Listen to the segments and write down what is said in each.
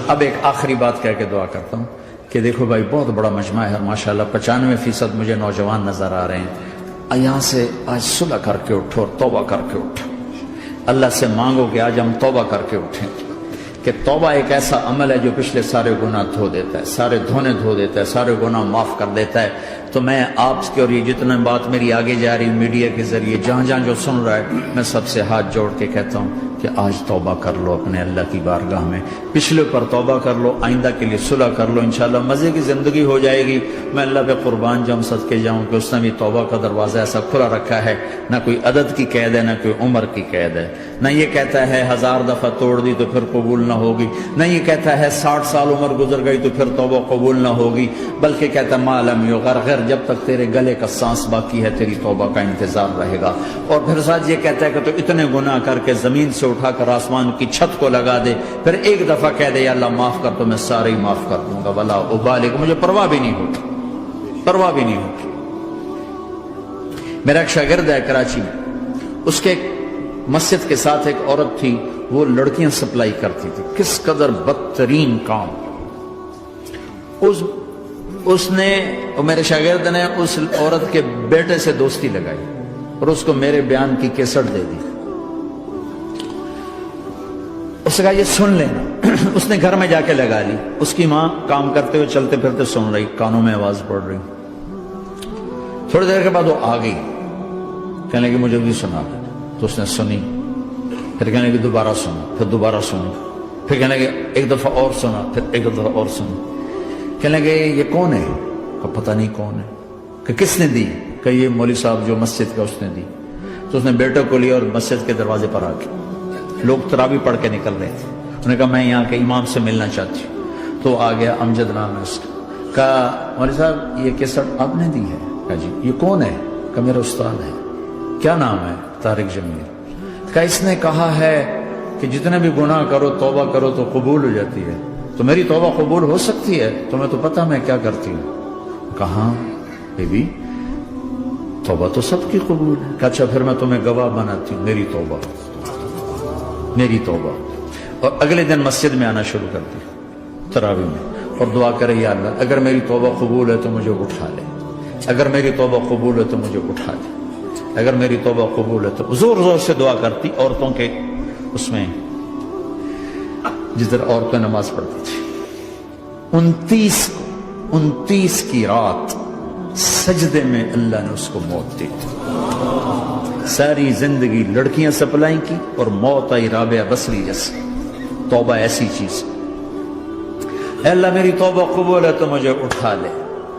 اب ایک آخری بات کہہ کے دعا کرتا ہوں کہ دیکھو بھائی بہت بڑا مجمع ہے ماشاءاللہ، 95% مجھے نوجوان نظر آ رہے ہیں۔ یہاں سے آج صلح کر کے اٹھو اور توبہ کر کے اٹھو، اللہ سے مانگو کہ آج ہم توبہ کر کے اٹھیں، کہ توبہ ایک ایسا عمل ہے جو پچھلے سارے گناہ دھو دیتا ہے، سارے دھونے دھو دیتا ہے، سارے گناہ معاف کر دیتا ہے۔ تو میں آپ کے اور یہ جتنا بات میری آگے جا رہی میڈیا کے ذریعے جہاں جہاں جو سن رہا ہے، میں سب سے ہاتھ جوڑ کے کہتا ہوں کہ آج توبہ کر لو اپنے اللہ کی بارگاہ میں، پچھلے پر توبہ کر لو، آئندہ کے لیے صلح کر لو، انشاءاللہ مزے کی زندگی ہو جائے گی۔ میں اللہ پہ قربان جاؤں، صدقے جاؤں کہ اس نے بھی توبہ کا دروازہ ایسا کھلا رکھا ہے، نہ کوئی عدد کی قید ہے نہ کوئی عمر کی قید ہے، نہ یہ کہتا ہے 1000 دفعہ توڑ دی تو پھر قبول نہ ہوگی، نہ یہ کہتا ہے 60 سال عمر گزر گئی تو پھر توبہ قبول نہ ہوگی، بلکہ کہتا ہے ما لم یغرغر، جب تک تیرے گلے کا سانس باقی ہے تیری توبہ کا انتظار رہے گا۔ اور پھر ساتھ یہ کہتا ہے کہ تو اتنے گناہ کر کے زمین سے اٹھا کر آسمان کی چھت کو لگا دے، پھر ایک دفعہ کہہ دے یا اللہ معاف کر تو میں سارے ہی معاف کر دوں گا، ولا ابالغ، مجھے پرواہ بھی نہیں ہوگی، پرواہ بھی نہیں ہوگی۔ میرا ایک شاگرد ہے کراچی میں، اس کے ایک مسجد کے ساتھ ایک عورت تھی، وہ لڑکیاں سپلائی کرتی تھی، کس قدر بدترین کام۔ اس نے، میرے شاگرد نے اس عورت کے بیٹے سے دوستی لگائی اور اس کو میرے بیان کی کیسٹ دے دی۔ اس نے کہا یہ سن لینا، اس نے گھر میں جا کے لگا لی، اس کی ماں کام کرتے ہوئے چلتے پھرتے سن رہی، کانوں میں آواز پڑ رہی۔ تھوڑی دیر کے بعد وہ آ گئی، کہنے لگی مجھے بھی سنا، تو اس نے سنی، پھر کہنے لگی دوبارہ سنا، پھر دوبارہ سنی، پھر کہنے لگی ایک دفعہ اور سنا، پھر ایک دفعہ اور سنی۔ کہنے لگے یہ کون ہے؟ کہ پتہ نہیں کون ہے۔ کہ کس نے دی؟ کہ یہ مولوی صاحب جو مسجد کا اس نے دی۔ تو اس نے بیٹے کو لیا اور مسجد کے دروازے پر آ کے، لوگ تراویح پڑھ کے نکل رہے تھے، انہوں نے کہا میں یہاں کے امام سے ملنا چاہتی ہوں۔ تو آ گیا، امجد نام ہے اس کا، کہا مولوی صاحب یہ کیسٹ آپ نے دی ہے؟ کہا جی۔ یہ کون ہے؟ کہ میرا استاد ہے۔ کیا نام ہے؟ طارق جمیل۔ کہ اس نے کہا ہے کہ جتنے بھی گناہ کرو توبہ کرو تو قبول ہو جاتی ہے، تو میری توبہ قبول ہو سکتی ہے؟ تمہیں تو پتہ میں کیا کرتی ہوں۔ کہاں بی بی توبہ تو سب کی قبول ہے۔ کہ اچھا پھر میں تمہیں گواہ بناتی ہوں، میری توبہ، میری توبہ۔ اور اگلے دن مسجد میں آنا شروع کر دی تراویح میں، اور دعا کرے یا اللہ اگر میری توبہ قبول ہے تو مجھے اٹھا لے، اگر میری توبہ قبول ہے تو مجھے اٹھا لے، اگر میری توبہ قبول ہے تو زور زور سے دعا کرتی۔ عورتوں کے اس میں جس طرح عورتیں نماز پڑھتی تھی، 29 کی رات سجدے میں اللہ نے اس کو موت دی تھی۔ ساری زندگی لڑکیاں سپلائی کی اور موت آئی رابعہ بصری جیسے۔ توبہ ایسی چیز، اے اللہ میری توبہ قبول ہے تو مجھے اٹھا لے۔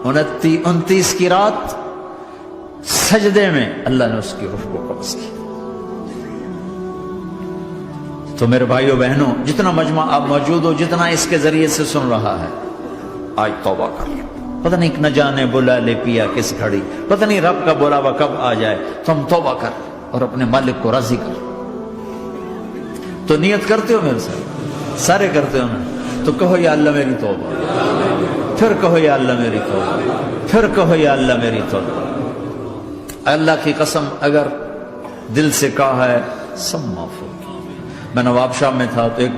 29 کی رات سجدے میں اللہ نے اس کی روح کو قبض کی۔ تو میرے بھائیو بہنوں، جتنا مجمع آپ موجود ہو، جتنا اس کے ذریعے سے سن رہا ہے، آج توبہ کر لو۔ پتہ نہیں نہ جانے بلا لے پیا کس گھڑی، پتہ نہیں رب کا بلاوا کب آ جائے، تو ہم توبہ کر اور اپنے مالک کو راضی کر۔ تو نیت کرتے ہو میرے ساتھ؟ سارے کرتے ہو نا؟ تو کہو یا اللہ میری توبہ، پھر کہو یا اللہ میری توبہ، پھر کہو یا اللہ میری توبہ۔ اللہ کی قسم اگر دل سے کہا ہے سب معاف ہوگی۔ میں نواب شاہ میں تھا تو ایک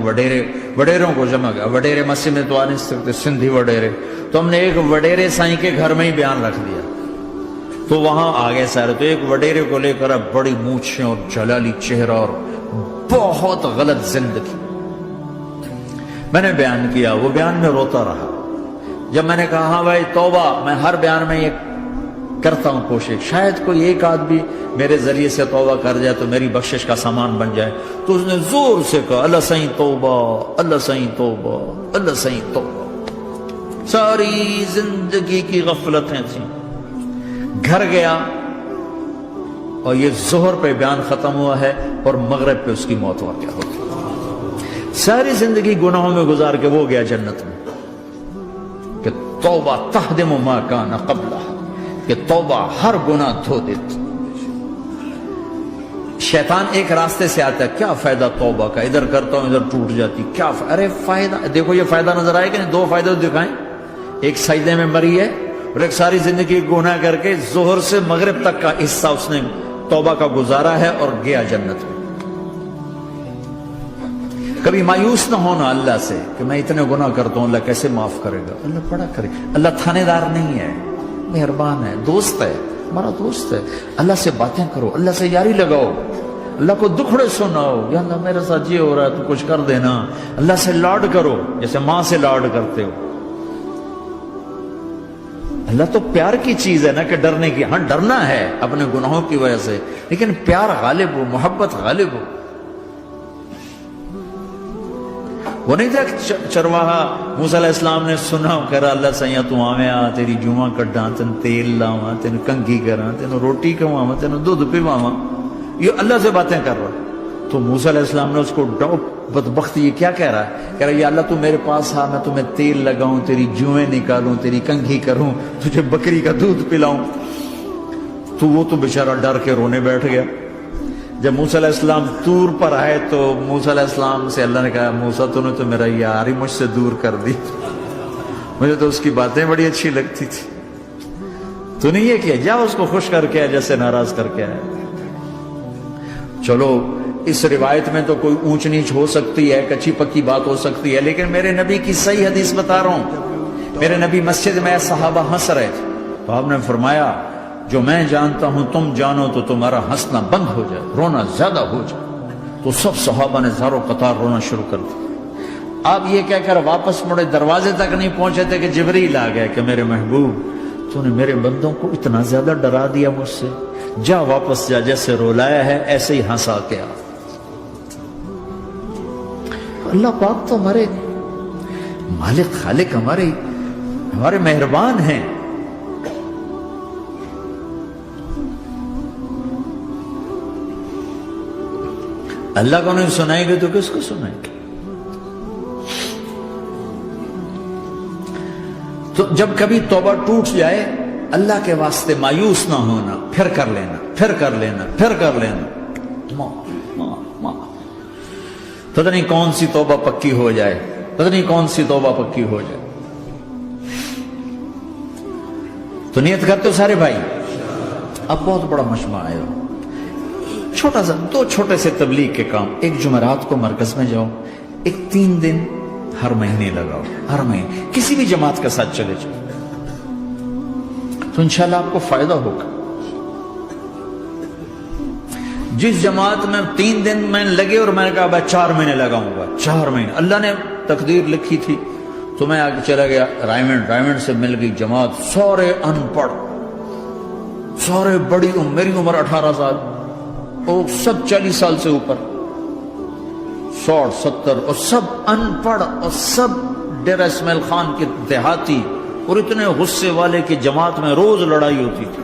وڈیروں کو جمع گیا، وڈیرے مسجد میں تو آ نہیں سکتے، سندھی وڈیرے، تو ہم نے ایک وڈیرے سائیں کے گھر میں ہی بیان رکھ دیا، تو وہاں آگے سارے، تو ایک وڈیرے کو لے کر بڑی مونچھیں اور جلالی چہرہ اور بہت غلط زندگی، میں نے بیان کیا، وہ بیان میں روتا رہا۔ جب میں نے کہا ہاں بھائی توبہ، میں ہر بیان میں یہ کرتا ہوں کوشش، شاید کوئی ایک آدمی میرے ذریعے سے توبہ کر جائے تو میری بخشش کا سامان بن جائے، تو اس نے زور سے کہا اللہ سائیں توبہ، اللہ سائیں توبہ، اللہ سائیں توبہ۔ ساری زندگی کی غفلتیں تھیں۔ گھر گیا اور یہ ظہر پہ بیان ختم ہوا ہے اور مغرب پہ اس کی موت واقع ہو گئی۔ ساری زندگی گناہوں میں گزار کے وہ گیا جنت میں، کہ توبہ تہدم ما کان قبلہ، کہ توبہ ہر گناہ دھو دیتی۔ شیطان ایک راستے سے آتا ہے، کیا فائدہ توبہ کا، ادھر کرتا ہوں ادھر ٹوٹ جاتی، کیا ارے فائدہ دیکھو، یہ فائدہ نظر آئے کہ نہیں؟ دو فائدے دکھائیں، ایک سجدے میں مری ہے اور ایک ساری زندگی گناہ کر کے ظہر سے مغرب تک کا حصہ اس نے توبہ کا گزارا ہے اور گیا جنت میں۔ کبھی مایوس نہ ہونا اللہ سے کہ میں اتنے گناہ کرتا ہوں، اللہ کیسے معاف کرے گا؟ اللہ بڑا کرے. اللہ تھانے دار نہیں ہے، مہربان ہے، دوست ہے، ہمارا دوست ہے. اللہ سے باتیں کرو، اللہ سے یاری لگاؤ، اللہ کو دکھڑے سناؤ. یا اللہ میرے ساتھ یہ ہو رہا ہے تو کچھ کر دینا. اللہ سے لاڈ کرو جیسے ماں سے لاڈ کرتے ہو. اللہ تو پیار کی چیز ہے نا کہ ڈرنے کی. ہاں ڈرنا ہے اپنے گناہوں کی وجہ سے، لیکن پیار غالب ہو، محبت غالب ہو. وہ نہیں تھا چرواہا موسیٰ علیہ السلام نے سنا کہہ رہا اللہ سیاں تو آویں آ تیری جوہاں کڈاں، تین تیل لاواں، تین کنگھی کراں، تین روٹی کھواواں، تین دودھ پیواواں. یہ اللہ سے باتیں کر رہا. تو موسیٰ علیہ السلام نے اس کو بدبخت یہ کیا کہہ رہا ہے؟ کہہ رہا ہے یا اللہ تو میرے پاس آ، میں تمہیں تیل لگاؤں، تیری جوئیں نکالوں، تیری کنگھی کروں، تجھے بکری کا دودھ پلاؤں. تو وہ تو بیچارہ ڈر کے رونے بیٹھ گیا. جب موسیٰ علیہ السلام طور پر آئے تو موسیٰ علیہ السلام سے اللہ نے کہا موسیٰ تو نے تو میرا یار ہی مجھ سے دور کر دی، مجھے تو اس کی باتیں بڑی اچھی لگتی تھی. تو نے یہ کیا، جا اس کو خوش کر کے جیسے ناراض کر کے آئے. چلو اس روایت میں تو کوئی اونچ نیچ ہو سکتی ہے، کچی پکی بات ہو سکتی ہے، لیکن میرے نبی کی صحیح حدیث بتا رہا ہوں. میرے نبی مسجد میں صحابہ ہنس رہے تھے تو آپ نے فرمایا جو میں جانتا ہوں تم جانو تو تمہارا ہنسنا بند ہو جائے، رونا زیادہ ہو جائے. تو سب صحابہ نے زاروں قطار رونا شروع کر دیا. آپ یہ کہہ کر واپس مڑے، دروازے تک نہیں پہنچے تھے کہ جبریل آ گئے کہ میرے محبوب تو نے میرے بندوں کو اتنا زیادہ ڈرا دیا مجھ سے، جا واپس جا، جیسے رولایا ہے ایسے ہی ہنسا کے آ. اللہ پاک تو ہمارے مالک خالق، ہمارے مہربان ہیں. اللہ کو نہیں سنائیں گے تو کس کو سنائیں گے؟ تو جب کبھی توبہ ٹوٹ جائے اللہ کے واسطے مایوس نہ ہونا، پھر کر لینا، پھر کر لینا، پھر کر لینا. پتہ نہیں کون سی توبہ پکی ہو جائے، پتہ نہیں کون سی توبہ پکی ہو جائے. تو نیت کرتے ہو سارے بھائی؟ اب بہت بڑا مجمع آئے ہو، چھوٹا سا دو چھوٹے سے تبلیغ کے کام. ایک جمعرات کو مرکز میں جاؤ، ایک 3 دن ہر مہینے لگاؤ، ہر مہینے کسی بھی جماعت کے ساتھ چلے جاؤ تو انشاءاللہ آپ کو فائدہ ہوگا. جس جماعت میں 3 دن میں لگے اور میں نے کہا میں 4 مہینے لگاؤں گا، 4 مہینے اللہ نے تقدیر لکھی تھی تو میں آگے چلا گیا. رائمنڈ سے مل گئی جماعت، سارے ان پڑھ، سارے بڑی عمر، میری عمر 18 سال اور سب 40 سال سے اوپر، 60 70 اور سب ان پڑھ اور سب ڈیرہ اسماعیل خان کے دیہاتی اور اتنے غصے والے کی جماعت میں روز لڑائی ہوتی تھی.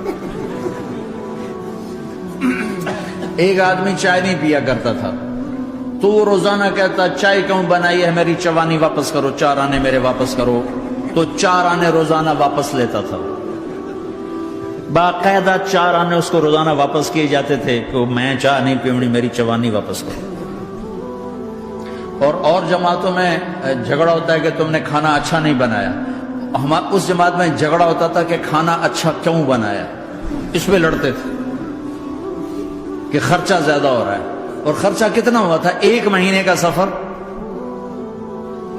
ایک آدمی چائے نہیں پیا کرتا تھا تو وہ روزانہ کہتا چائے کیوں بنائی ہے، میری چوانی واپس کرو، 4 آنے میرے واپس کرو. تو 4 آنے روزانہ واپس لیتا تھا، باقاعدہ 4 آنے اس کو روزانہ واپس کیے جاتے تھے کہ میں چائے نہیں پیوڑی، میری چوانی واپس کرو. اور جماعتوں میں جھگڑا ہوتا ہے کہ تم نے کھانا اچھا نہیں بنایا. اس جماعت میں جھگڑا ہوتا تھا کہ کھانا اچھا کیوں بنایا، اس پہ لڑتے تھے کہ خرچہ زیادہ ہو رہا ہے. اور خرچہ کتنا ہوا تھا؟ 1 مہینے کا سفر،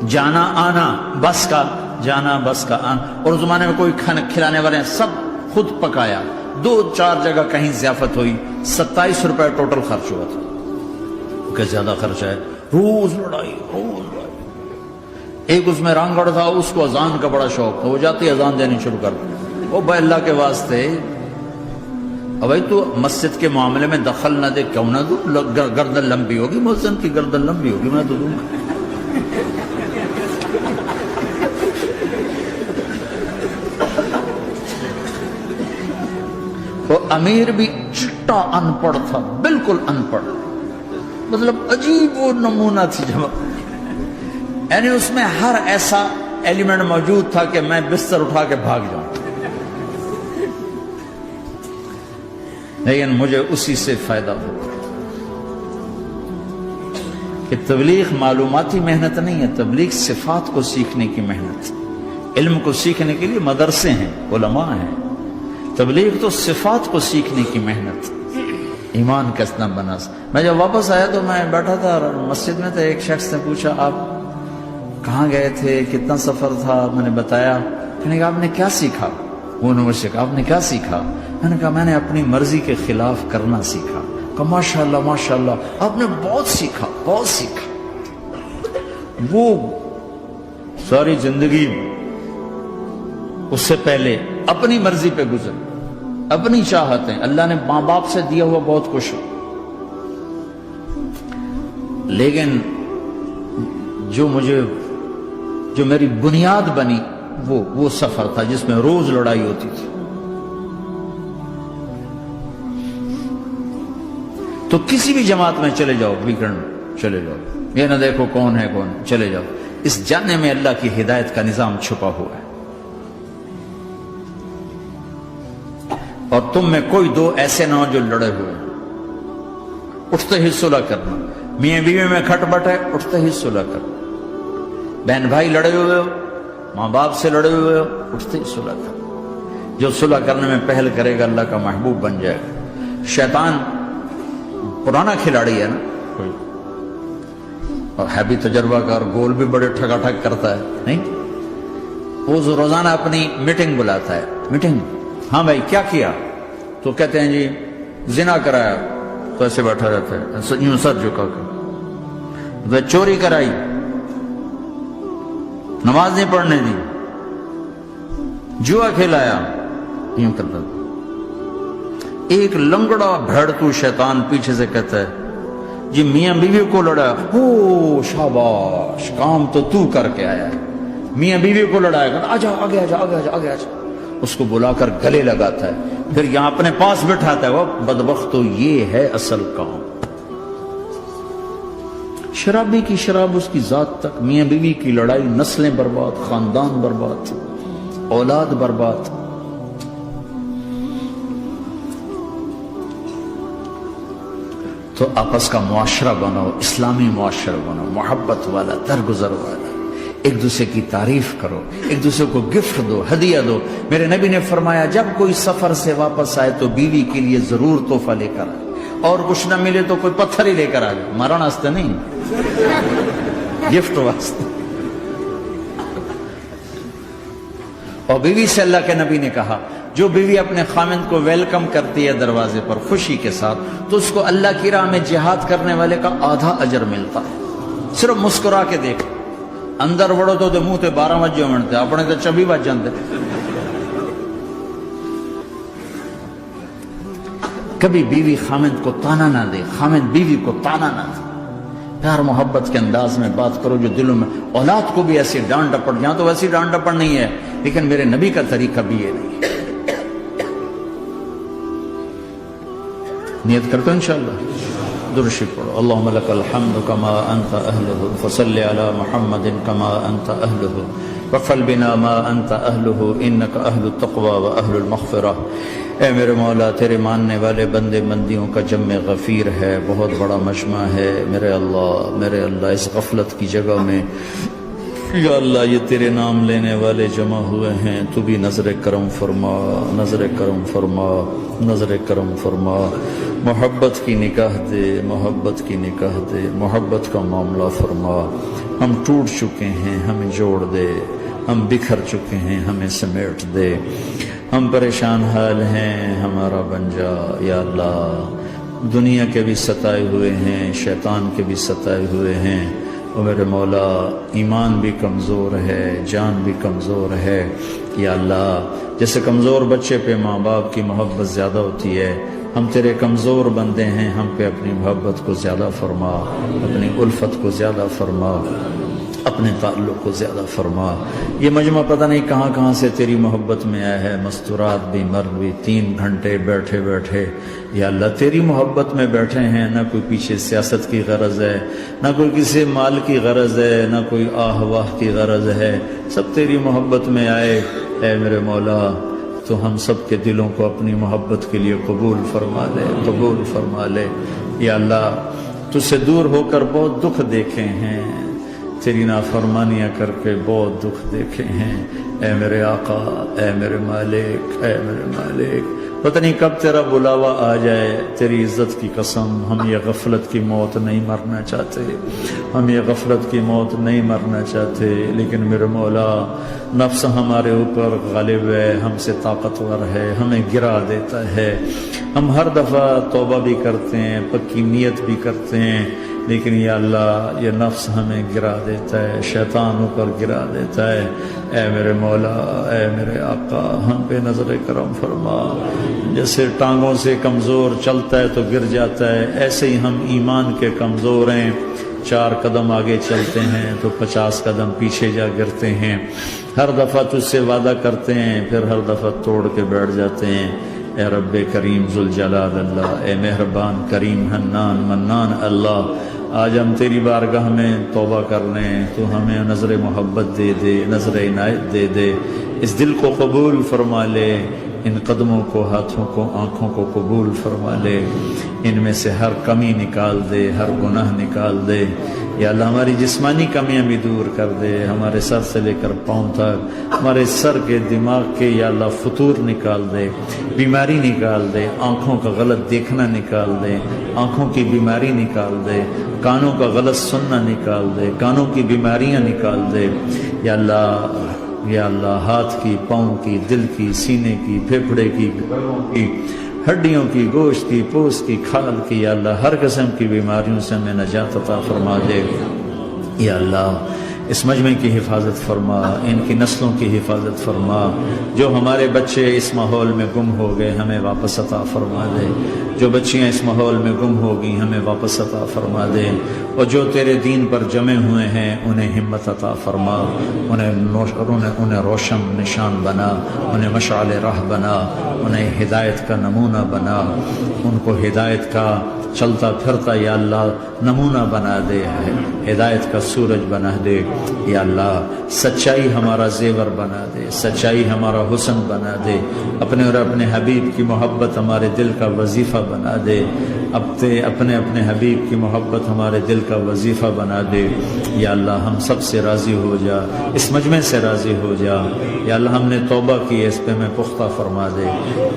جانا آنا، بس کا جانا بس کا آنا. اور اس زمانے میں کوئی کھلانے والے سب خود پکایا. 2-4 جگہ کہیں ضیافت ہوئی، 27 روپے ٹوٹل خرچ ہوا تھا. کہ زیادہ خرچہ ہے، روز لڑائی، روز لڑائی. ایک اس میں رانگڑ تھا، اس کو اذان کا بڑا شوق تھا، وہ جاتی اذان دینی شروع کر دی. وہ بھائی اللہ کے واسطے بھائی تو مسجد کے معاملے میں دخل نہ دے، کیوں نہ دوں؟ گردن لمبی ہوگی، مؤذن کی گردن لمبی ہوگی، میں تو دوں گا. وہ امیر بھی چٹا ان پڑھ تھا، بالکل ان پڑھ، مطلب عجیب وہ نمونہ تھی جماعت. یعنی اس میں ہر ایسا ایلیمنٹ موجود تھا کہ میں بستر اٹھا کے بھاگ جاؤں، لیکن مجھے اسی سے فائدہ ہوتا کہ تبلیغ معلوماتی محنت نہیں ہے، تبلیغ صفات کو سیکھنے کی محنت. علم کو سیکھنے کے لیے مدرسے ہیں، علماء ہیں، تبلیغ تو صفات کو سیکھنے کی محنت. ایمان کیسنا بنا. میں جب واپس آیا تو میں بیٹھا تھا مسجد میں، تو ایک شخص نے پوچھا آپ کہاں گئے تھے، کتنا سفر تھا؟ میں نے بتایا. میں نے کہا آپ نے کیا سیکھا؟ وہ نے مجھ سے کہا آپ نے کیا سیکھا؟ میں نے کہا میں نے اپنی مرضی کے خلاف کرنا سیکھا. کہا ماشاءاللہ ماشاءاللہ، آپ نے بہت سیکھا بہت سیکھا. وہ ساری زندگی اس سے پہلے اپنی مرضی پہ گزر، اپنی چاہتیں، اللہ نے ماں باپ سے دیا ہوا بہت کچھ، لیکن جو میری بنیاد بنی وہ سفر تھا جس میں روز لڑائی ہوتی تھی. تو کسی بھی جماعت میں چلے جاؤ، ویکنڈ چلے جاؤ، یہ نہ دیکھو کون ہے کون، چلے جاؤ. اس جاننے میں اللہ کی ہدایت کا نظام چھپا ہوا ہے. اور تم میں کوئی دو ایسے نہ ہو جو لڑے ہوئے، اٹھتے ہی صلح کرنا. میاں بیوی میں کھٹ بٹ ہے، اٹھتے ہی صلح کرنا. بہن بھائی لڑے ہوئے ہو، ماں باپ سے لڑے ہوئے ہو، اٹھتے ہی صلح کرنا. جو صلح کرنے میں پہل کرے گا اللہ کا محبوب بن جائے گا. شیطان پرانا کھلاڑی ہے نا کوئی، اور ہے بھی تجربہ کار، گول بھی بڑے ٹھگا ٹھگ کرتا ہے نہیں. وہ روزانہ اپنی میٹنگ بلاتا ہے. میٹنگ، ہاں بھائی کیا کیا؟ تو کہتے ہیں جی زنا کرایا، تو ایسے بیٹھا رہتا ہے یوں سر جھکا کر. چوری کرائی، نماز نہیں پڑھنے دی، جوا کھلایا، یوں کرتا. ایک لنگڑا بھیڑتو شیطان پیچھے سے کہتا ہے جی میاں بیوی کو لڑایا، او شاباش کام تو کر کے آیا ہے. میاں بیوی کو لڑایا، آجا آگے آجا آگے آجا آگے آجا. اس کو بلا کر گلے لگاتا ہے، پھر یہاں اپنے پاس بٹھاتا ہے. وہ بدبخت تو یہ ہے اصل کام. شرابی کی شراب اس کی ذات تک، میاں بیوی کی لڑائی، نسلیں برباد، خاندان برباد، اولاد برباد. تو آپس کا معاشرہ بناؤ، اسلامی معاشرہ بناؤ، محبت والا، درگزر والا. ایک دوسرے کی تعریف کرو، ایک دوسرے کو گفٹ دو، ہدیہ دو. میرے نبی نے فرمایا جب کوئی سفر سے واپس آئے تو بیوی کے لیے ضرور تحفہ لے کر آئے، اور کچھ نہ ملے تو کوئی پتھر ہی لے کر آئے. مارن واسطے نہیں، گفٹ واسطے. اور بیوی سے اللہ کے نبی نے کہا جو بیوی اپنے خامند کو ویلکم کرتی ہے دروازے پر خوشی کے ساتھ، تو اس کو اللہ کی راہ میں جہاد کرنے والے کا آدھا اجر ملتا ہے. صرف مسکرا کے دیکھ. اندر وڑو تو منہ تے 12 بجے منتے، اپنے تو 24 بج جاندے. کبھی بیوی خامند کو تانا نہ دے، خامند بیوی کو تانا نہ دے. پیار محبت کے انداز میں بات کرو جو دلوں میں. اولاد کو بھی ایسی ڈانٹ ڈپٹ، یہاں تو ویسی ڈانٹ ڈپٹ نہیں ہے، لیکن میرے نبی کا طریقہ بھی یہ نہیں ہے. نیت کرتے انشاءاللہ. درشی پڑھو. اللہم لک الحمد کما انت اہلہ، فصل علی محمد کما انت اہلہ، وفل بنا ما انت اہلہ، انک اہل التقوی و اہل المغفرہ. اے میرے مولا، تیرے ماننے والے بندے بندیوں کا جمع غفیر ہے، بہت بڑا مجمع ہے. میرے اللہ اس غفلت کی جگہ میں یا اللہ یہ تیرے نام لینے والے جمع ہوئے ہیں، تو بھی نظر کرم فرما، نظر کرم فرما، نظر کرم فرما. محبت کی نکاح دے، محبت کی نکاح دے، محبت کا معاملہ فرما. ہم ٹوٹ چکے ہیں، ہمیں جوڑ دے. ہم بکھر چکے ہیں، ہمیں سمیٹ دے. ہم پریشان حال ہیں، ہمارا بن جا یا اللہ. دنیا کے بھی ستائے ہوئے ہیں، شیطان کے بھی ستائے ہوئے ہیں. اور میرے مولا ایمان بھی کمزور ہے، جان بھی کمزور ہے یا اللہ. جیسے کمزور بچے پہ ماں باپ کی محبت زیادہ ہوتی ہے، ہم تیرے کمزور بندے ہیں، ہم پہ اپنی محبت کو زیادہ فرما، اپنی الفت کو زیادہ فرما، اپنے تعلق کو زیادہ فرما. یہ مجمع پتہ نہیں کہاں کہاں سے تیری محبت میں آیا ہے. مستورات بھی، مرد بھی، 3 گھنٹے بیٹھے بیٹھے یا اللہ تیری محبت میں بیٹھے ہیں. نہ کوئی پیچھے سیاست کی غرض ہے، نہ کوئی کسی مال کی غرض ہے، نہ کوئی آہ واہ کی غرض ہے. سب تیری محبت میں آئے. اے میرے مولا تو ہم سب کے دلوں کو اپنی محبت کے لیے قبول فرما لے، قبول فرما لے. یا اللہ تجھ سے دور ہو کر بہت دکھ دیکھے ہیں، تیری نافرمانیاں کر کے بہت دکھ دیکھے ہیں، اے میرے آقا، اے میرے مالک، اے میرے مالک، پتہ نہیں کب تیرا بلاوا آ جائے، تیری عزت کی قسم ہم یہ غفلت کی موت نہیں مرنا چاہتے، ہم یہ غفلت کی موت نہیں مرنا چاہتے، لیکن میرے مولا نفس ہمارے اوپر غالب ہے، ہم سے طاقتور ہے، ہمیں گرا دیتا ہے، ہم ہر دفعہ توبہ بھی کرتے ہیں، پکی نیت بھی کرتے ہیں، لیکن یا اللہ یہ نفس ہمیں گرا دیتا ہے، شیطان اوپر گرا دیتا ہے۔ اے میرے مولا، اے میرے آقا، ہم پہ نظر کرم فرما، جیسے ٹانگوں سے کمزور چلتا ہے تو گر جاتا ہے، ایسے ہی ہم ایمان کے کمزور ہیں، 4 قدم آگے چلتے ہیں تو 50 قدم پیچھے جا گرتے ہیں، ہر دفعہ تجھ سے وعدہ کرتے ہیں پھر ہر دفعہ توڑ کے بیٹھ جاتے ہیں۔ اے رب کریم ذوالجلال اللہ، اے مہربان کریم حنان منان اللہ، آج ہم تیری بارگاہ میں توبہ کر لیں، تو ہمیں نظر محبت دے دے، نظر عنایت دے دے، اس دل کو قبول فرما لے، ان قدموں کو، ہاتھوں کو، آنکھوں کو قبول فرما لے، ان میں سے ہر کمی نکال دے، ہر گناہ نکال دے، یا اللہ ہماری جسمانی کمیاں بھی دور کر دے، ہمارے سر سے لے کر پاؤں تک، ہمارے سر کے دماغ کے یا اللہ فطور نکال دے، بیماری نکال دے، آنکھوں کا غلط دیکھنا نکال دے، آنکھوں کی بیماری نکال دے، کانوں کا غلط سننا نکال دے، کانوں کی بیماریاں نکال دے، یا اللہ ہاتھ کی، پاؤں کی، دل کی، سینے کی، پھیپھڑے کی، گردوں کی، ہڈیوں کی، گوشت کی، پوست کی، کھال کی، یا اللہ ہر قسم کی بیماریوں سے ہمیں نجات عطا فرما دے، یا اللہ اس مجمع کی حفاظت فرما، ان کی نسلوں کی حفاظت فرما، جو ہمارے بچے اس ماحول میں گم ہو گئے ہمیں واپس عطا فرما دے، جو بچیاں اس ماحول میں گم ہو گئی ہمیں واپس عطا فرما دے، اور جو تیرے دین پر جمع ہوئے ہیں انہیں ہمت عطا فرما، انہیں روشن نشان بنا، انہیں مشعل راہ بنا، انہیں ہدایت کا نمونہ بنا، ان کو ہدایت کا چلتا پھرتا یا اللہ نمونہ بنا دے، ہدایت کا سورج بنا دے، یا اللہ سچائی ہمارا زیور بنا دے، سچائی ہمارا حسن بنا دے، اپنے اور اپنے حبیب کی محبت ہمارے دل کا وظیفہ بنا دے، اپنے حبیب کی محبت ہمارے دل کا وظیفہ بنا دے، یا اللہ ہم سب سے راضی ہو جا، اس مجمع سے راضی ہو جا، یا اللہ ہم نے توبہ کی ہے، اس پہ میں پختہ فرما دے،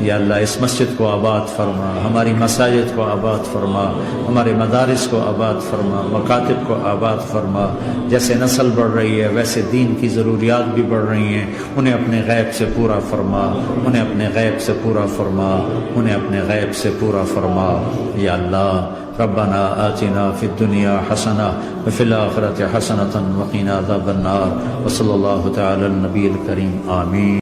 یا اللہ اس مسجد کو آباد فرما، ہماری مساجد کو آباد فرما، ہمارے مدارس کو آباد فرما، مکاتب کو آباد فرما، جیسے نسل بڑھ رہی ہے ویسے دین کی ضروریات بھی بڑھ رہی ہیں، انہیں اپنے غیب سے پورا فرما، انہیں اپنے غیب سے پورا فرما، انہیں اپنے غیب سے پورا فرما، یا اللہ ربنا آتنا فی الدنیا حسنہ وفی الآخرۃ حسنۃ وقنا عذاب النار، وصلی اللہ تعالی النبی الکریم، آمین۔